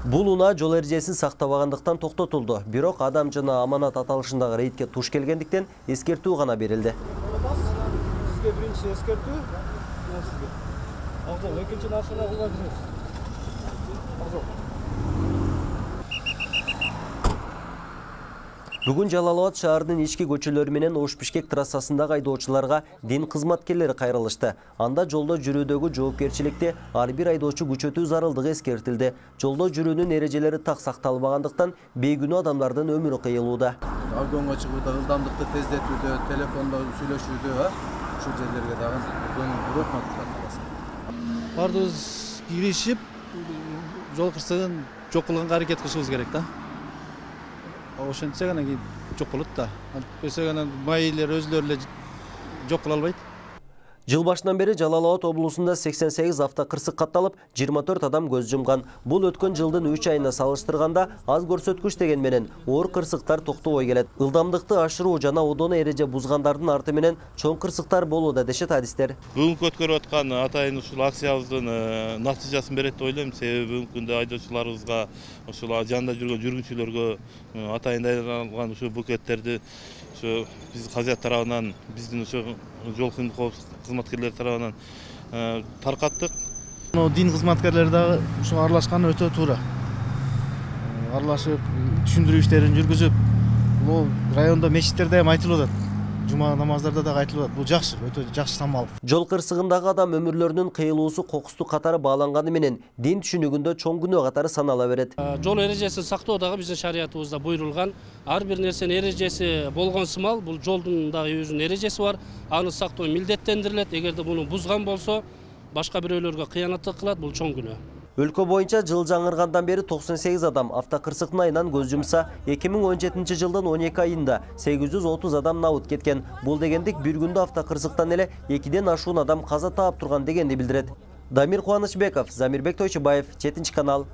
Бул унаа жол эрежесин сактабагандыктан токтотулду. Бирок адам жана аманат аталышындагы рейдке туш келгендиктен эскертүү гана берилди. Сизге биринчи эскертүү, сизге. Алжол, экинчи машина кылабыз. Алжол. Бүгүн Жалал Абад шаарынын ички көчөлөрү менен Ош-Бишкек трассасындагы айдоочуларга дин кызматкерлери кайрылышты. Анда жолдо жүрүүдөгү жоопкерчиликти ар бир айдоочу күчөтүү зарылдыгы эскертилди. Жолдо жүрүүнүн эрежелери так сакталбагандыктан бейгүнөө адамдардын өмүрү кыйылууда. Авгонго чыгууда ылдамдыкты тездетүүдө, телефондо сүйлөшүүдө, ушул жерлерге дагы бирок бардыбыз киришип, жол кырсыгын жок кылганга аракет кылышыбыз керек да. Ошентсе гана жок болот да. Антпесе гана майылер өзлөрү эле жок кыла албайт. Жыл башынан бери Жалал Абад облусунда 88 автокырсык катталып, 24 адам көз жумган. Бул өткөн жылдын 3 айына салыштырганда аз көрсөткүч деген менен оор кырсыктар токтобой келет. Ылдамдыкты ашыруу жана одоно эреже бузгандардын арты менен чоң кырсыктар болууда дешет адистер. Бүгүнкү өткөрүп аткан атайын ушул акциябыздын натыйжасын берет деп ойлойм. Себеби бүгүнкү күндө айдоочуларыбызга, ушул жанында жүргөн жүргүнчүлөргө атайын дайындалган ушул букеттерди биз казят тарабынан, биздин жол кызматкерлери тарабынан таркаттык. Дин кызматкерлери дагы ушу аралашканы өтө туура. Аралашып, түшүндүрүү иштерин жүргүзүп, бул райондо мечиттерде айтылып атат. Жума намаздарда да айтылып атат. Бул жакшы, өтө жакшы самал. Жол кырсыгындагы адам өмүрлөрүнүн кыйылуусу кокустук катары бааланганы менен дин түшүнүгүндө чоң күнөө катары санала берет. Жол эрежесин сактоо дагы биздин шариятыбызда буйрулган. Ар бир нерсенин эрежеси болгон сымал, бул жолдун дагы өзүнүн эрежеси бар. Аны сактоо милдеттендирилет. Эгерде муну бузган болсо, башка бирөөлөргө кыянаттык кылат, бул чоң күнөө. Өлкө боюнча жыл жаңыргандан бери 98 адам автокырсыктын айынан көз жумса, 2017 жылдын 12 айында 830 адам набыт кеткен. Бул дегендик бир күндө автокырсыктан эле 2ден ашуун адам каза таап турган дегенди билдирет. Дамир Кубанычбеков, Замирбек Тойчубаев, 7 канал.